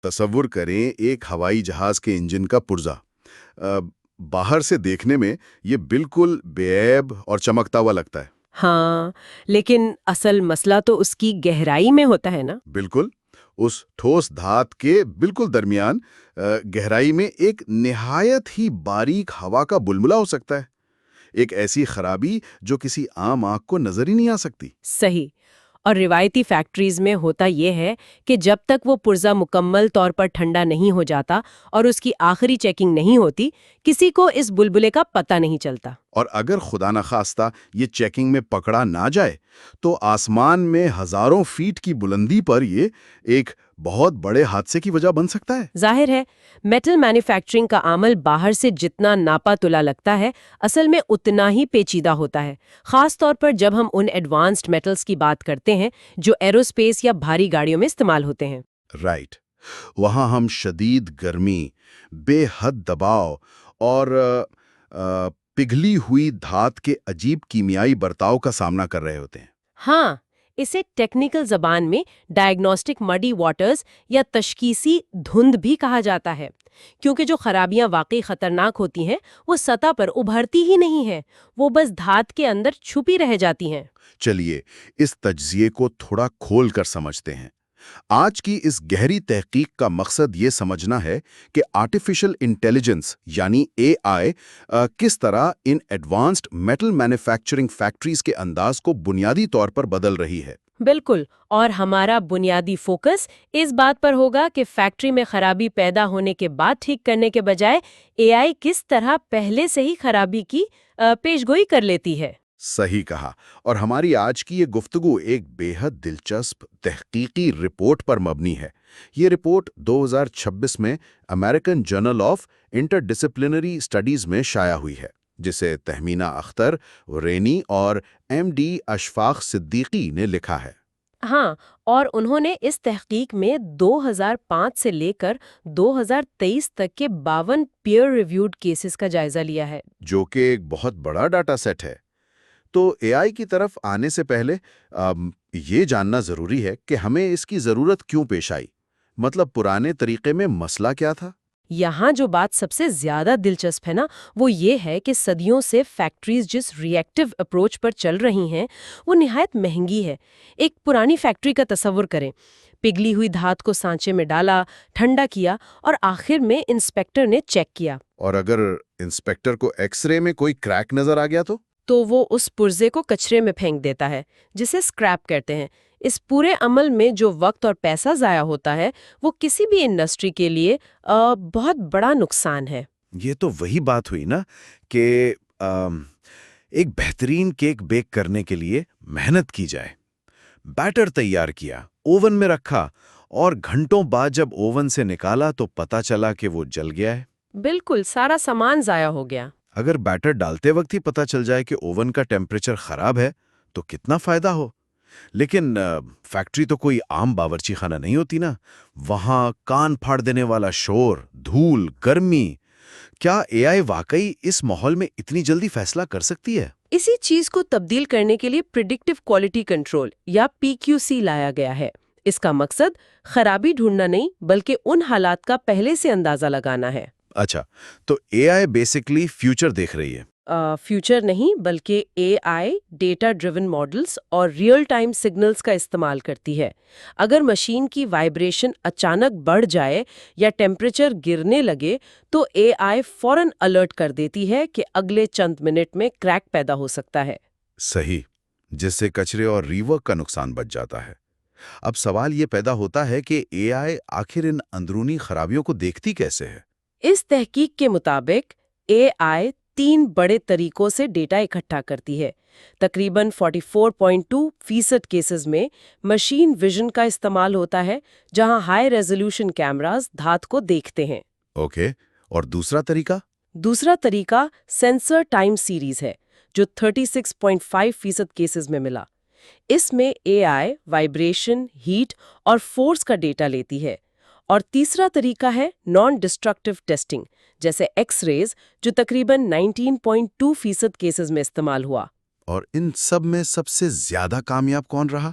تصور کریں ایک ہوائی جہاز کے انجن کا پرزا، آ، باہر سے دیکھنے میں یہ بالکل بے عیب اور چمکتا ہوا لگتا ہے۔ ہاں، لیکن اصل مسئلہ تو اس کی گہرائی میں ہوتا ہے نا؟ بالکل، اس ٹھوس دھات کے بالکل درمیان گہرائی میں ایک نہایت ہی باریک ہوا کا بلبلا ہو سکتا ہے، ایک ایسی خرابی جو کسی عام آنکھ کو نظر ہی نہیں آ سکتی۔ صحیح۔ اور روایتی فیکٹریز میں ہوتا یہ ہے کہ جب تک وہ پرزا مکمل طور پر ٹھنڈا نہیں ہو جاتا اور اس کی آخری چیکنگ نہیں ہوتی، کسی کو اس بلبلے کا پتہ نہیں چلتا۔ اور اگر خدا نخواستہ یہ چیکنگ میں پکڑا نہ جائے تو آسمان میں ہزاروں فیٹ کی بلندی پر یہ ایک بہت بڑے حادثے کی وجہ بن سکتا ہے۔ ظاہر ہے، میٹل مینوفیکچرنگ کا عمل باہر سے جتنا ناپا تلا لگتا ہے، اصل میں اتنا ہی پیچیدہ ہوتا ہے، خاص طور پر جب ہم ان ایڈوانسڈ میٹلز کی بات کرتے ہیں جو ایروسپیس یا بھاری گاڑیوں میں استعمال ہوتے ہیں۔ رائٹ، وہاں ہم شدید گرمی، بے حد دباؤ اور پگھلی ہوئی دھات کے عجیب کیمیائی برتاؤ کا سامنا کر رہے ہوتے ہیں۔ ہاں، اسے ٹیکنیکل زبان میں ڈائگنوسٹک مڈی واٹرز یا تشخیصی دھند بھی کہا جاتا ہے، کیونکہ جو خرابیاں واقعی خطرناک ہوتی ہیں وہ سطح پر ابھرتی ہی نہیں ہیں، وہ بس دھات کے اندر چھپی رہ جاتی ہیں۔ چلیے اس تجزیے کو تھوڑا کھول کر سمجھتے ہیں۔ آج کی اس گہری تحقیق کا مقصد یہ سمجھنا ہے کہ آرٹیفیشل انٹیلیجنس یعنی اے آئی کس طرح ان ایڈوانسڈ میٹل مینوفیکچرنگ فیکٹریز کے انداز کو بنیادی طور پر بدل رہی ہے۔ بالکل، اور ہمارا بنیادی فوکس اس بات پر ہوگا کہ فیکٹری میں خرابی پیدا ہونے کے بعد ٹھیک کرنے کے بجائے اے آئی کس طرح پہلے سے ہی خرابی کی پیشگوئی کر لیتی ہے۔ صحیح کہا، اور ہماری آج کی یہ گفتگو ایک بے حد دلچسپ تحقیقی رپورٹ پر مبنی ہے۔ یہ رپورٹ 2026 میں American journal of interdisciplinary studies میں شائع ہوئی ہے، جسے تہمینہ اختر رینی اور ایم ڈی اشفاق صدیقی نے لکھا ہے۔ ہاں، اور انہوں نے اس تحقیق میں 2005 سے لے کر 2023 تک کے 52 پیئر ریویوڈ کیسز کا جائزہ لیا ہے۔ جو کہ ایک بہت بڑا ڈاٹا سیٹ ہے۔ تو اے آئی کی طرف آنے سے پہلے یہ جاننا ضروری ہے کہ ہمیں اس کی ضرورت کیوں پیش آئی، مطلب پرانے طریقے میں مسئلہ کیا تھا؟ یہاں جو بات سب سے زیادہ دلچسپ ہے نا، وہ یہ ہے کہ صدیوں سے فیکٹریز جس ری ایکٹیو اپروچ پر چل رہی ہیں وہ نہایت مہنگی ہے۔ ایک پرانی فیکٹری کا تصور کریں، پگھلی ہوئی دھات کو سانچے میں ڈالا، ٹھنڈا کیا اور آخر میں انسپیکٹر نے چیک کیا۔ اور اگر انسپیکٹر کو ایکس رے میں کوئی کریک نظر آ گیا تو وہ اس پرزے کو کچرے میں پھینک دیتا ہے، جسے اسکریپ کہتے ہیں۔ اس پورے عمل میں جو وقت اور پیسہ ضائع ہوتا ہے وہ کسی بھی انڈسٹری کے لیے بہت بڑا نقصان ہے۔ یہ تو وہی بات ہوئی نا کہ ایک بہترین کیک بیک کرنے کے لیے محنت کی جائے، بیٹر تیار کیا، اوون میں رکھا، اور گھنٹوں بعد جب اوون سے نکالا تو پتا چلا کہ وہ جل گیا ہے۔ بالکل، سارا سامان ضائع ہو گیا۔ اگر بیٹر ڈالتے وقت ہی پتا چل جائے کہ اوون کا ٹیمپریچر خراب ہے تو کتنا فائدہ ہو۔ لیکن فیکٹری تو کوئی عام باورچی خانہ نہیں ہوتی نا، وہاں کان پھاڑ دینے والا شور، دھول، گرمی۔ کیا اے آئی واقعی اس ماحول میں اتنی جلدی فیصلہ کر سکتی ہے؟ اسی چیز کو تبدیل کرنے کے لیے پریڈکٹیو کوالٹی کنٹرول یا PQC لایا گیا ہے۔ اس کا مقصد خرابی ڈھونڈنا نہیں بلکہ ان حالات کا پہلے سے اندازہ لگانا ہے۔ اچھا، تو اے آئی بیسیکلی فیوچر دیکھ رہی ہے۔ فیوچر نہیں بلکہ اے آئی ڈیٹا ڈریون ماڈلز اور ریئل ٹائم سگنلز کا استعمال کرتی ہے۔ اگر مشین کی وائبریشن اچانک بڑھ جائے یا ٹیمپریچر گرنے لگے تو اے آئی فوراً الرٹ کر دیتی ہے کہ اگلے چند منٹ میں کریک پیدا ہو سکتا ہے۔ صحیح، جس سے کچرے اور ری ورک کا نقصان بچ جاتا ہے۔ اب سوال یہ پیدا ہوتا ہے کہ اے آئی آخر ان اندرونی خرابیوں کو دیکھتی کیسے ہے؟ اس تحقیق کے مطابق اے آئی 3 بڑے طریقوں سے ڈیٹا اکٹھا کرتی ہے۔ تقریباً 44.2% کیسز میں مشین ویژن کا استعمال ہوتا ہے، جہاں ہائی ریزولوشن کیمراز دھات کو دیکھتے ہیں۔ اوکے، اور دوسرا طریقہ؟ دوسرا طریقہ سینسر ٹائم سیریز ہے، جو 36.5% کیسز میں ملا۔ اس میں اے آئی وائبریشن، ہیٹ اور فورس کا ڈیٹا لیتی ہے۔ اور تیسرا طریقہ ہے نان ڈسٹرکٹیو ٹیسٹنگ، جیسے ایکس ریز، جو تقریباً 19.2% کیسز میں استعمال ہوا۔ اور ان سب میں سب سے زیادہ کامیاب کون رہا؟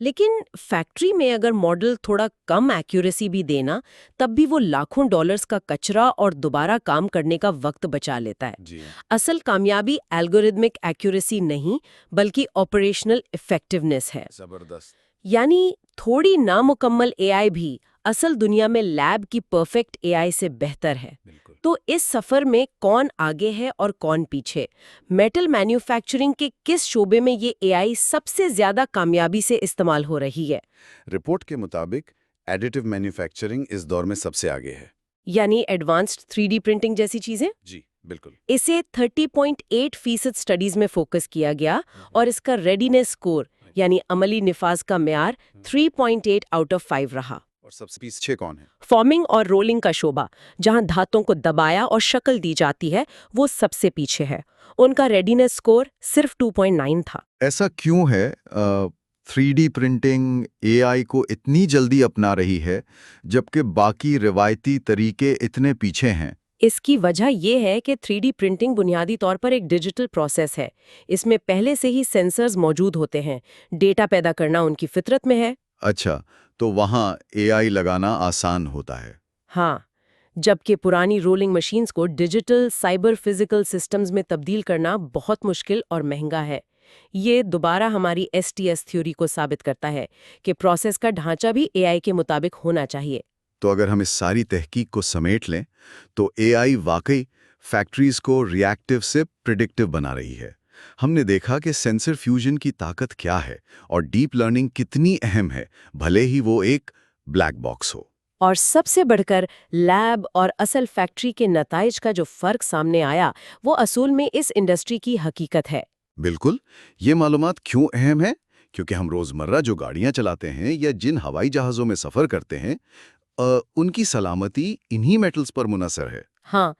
لیکن فیکٹری میں اگر ماڈل تھوڑا کم ایکیوریسی بھی دینا، تب بھی وہ لاکھوں ڈالرز کا کچرا اور دوبارہ کام کرنے کا وقت بچا لیتا ہے۔ جی اصل کامیابی الگورتھمک ایکیوریسی نہیں بلکہ آپریشنل ایفیکٹونیس ہے۔ زبردست۔ یعنی تھوڑی نامکمل اے آئی بھی اصل دنیا میں لیب کی پرفیکٹ اے آئی سے بہتر ہے۔ بالکل۔ تو اس سفر میں کون آگے ہے اور کون پیچھے؟ میٹل مینوفیکچرنگ کے کس شعبے میں یہ اے آئی سب سے زیادہ کامیابی سے استعمال ہو رہی ہے؟ رپورٹ کے مطابق ایڈیٹو مینوفیکچرنگ اس دور میں سب سے آگے ہے۔ یعنی ایڈوانسڈ 3D پرنٹنگ جیسی چیزیں؟ جی بالکل۔ اسے 30.8% سٹڈیز میں فوکس کیا گیا اور اس کا ریڈینس اسکور یعنی عملی نفاذ کا معیار 3.8 آؤٹ آف 5 رہا۔ اور سب سے پیچھے کون ہے؟ فارمنگ اور رولنگ کا شعبہ، جہاں دھاتوں کو دبایا اور شکل دی جاتی ہے، وہ سب سے پیچھے ہے۔ ان کا ریڈینس اسکور صرف 2.9 تھا۔ ایسا کیوں ہے 3D پرنٹنگ اے آئی کو اتنی جلدی اپنا رہی ہے جبکہ باقی روایتی طریقے اتنے پیچھے ہیں؟ اس کی وجہ یہ ہے کہ 3D پرنٹنگ بنیادی طور پر ایک ڈیجیٹل پروسیس ہے۔ اس میں پہلے سے ہی سینسرز موجود ہوتے ہیں، ڈیٹا پیدا کرنا ان کی فطرت میں ہے۔ اچھا، تو وہاں اے آئی لگانا آسان ہوتا ہے۔ ہاں، جبکہ پرانی رولنگ مشینز کو ڈیجیٹل سائبر فزیکل سسٹمز میں تبدیل کرنا بہت مشکل اور مہنگا ہے۔ یہ دوبارہ ہماری STS تھیوری کو ثابت کرتا ہے کہ پروسیس کا ڈھانچہ بھی اے آئی کے مطابق ہونا چاہیے۔ تو اگر ہم اس ساری تحقیق کو سمیٹ لیں تو اے آئی واقعی فیکٹریز کو ری ایکٹیو سے پریڈکٹیو بنا رہی ہے۔ ہم نے دیکھا کہ سینسر فیوژن کی طاقت کیا ہے اور ڈیپ لرننگ کتنی اہم ہے، بھلے ہی وہ ایک بلیک باکس ہو۔ اور سب سے بڑھ کر لیب اور اصل فیکٹری کے نتائج کا جو فرق سامنے آیا، وہ اصول میں اس انڈسٹری کی حقیقت ہے۔ بالکل۔ یہ معلومات کیوں اہم ہے؟ کیونکہ ہم روزمرہ جو گاڑیاں چلاتے ہیں یا جن ہوائی جہازوں میں سفر کرتے ہیں ان کی سلامتی انہی میٹلز پر منحصر ہے۔ ہاں،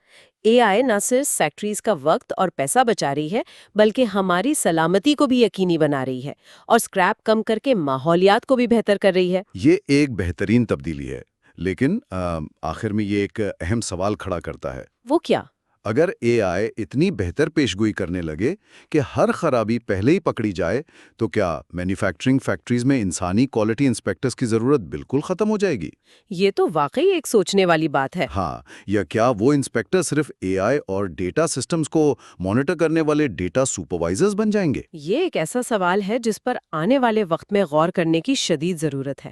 اے آئی نہ صرف فیکٹریز کا وقت اور پیسہ بچا رہی ہے بلکہ ہماری سلامتی کو بھی یقینی بنا رہی ہے اور اسکریپ کم کر کے ماحولیات کو بھی بہتر کر رہی ہے۔ یہ ایک بہترین تبدیلی ہے، لیکن آخر میں یہ ایک اہم سوال کھڑا کرتا ہے۔ وہ کیا؟ اگر اے آئی اتنی بہتر پیشگوئی کرنے لگے کہ ہر خرابی پہلے ہی پکڑی جائے تو کیا مینوفیکچرنگ فیکٹریز میں انسانی کوالٹی انسپیکٹرز کی ضرورت بالکل ختم ہو جائے گی؟ یہ تو واقعی ایک سوچنے والی بات ہے۔ ہاں، یا کیا وہ انسپیکٹر صرف اے آئی اور ڈیٹا سسٹمز کو مانیٹر کرنے والے ڈیٹا سپروائزرز بن جائیں گے؟ یہ ایک ایسا سوال ہے جس پر آنے والے وقت میں غور کرنے کی شدید ضرورت ہے۔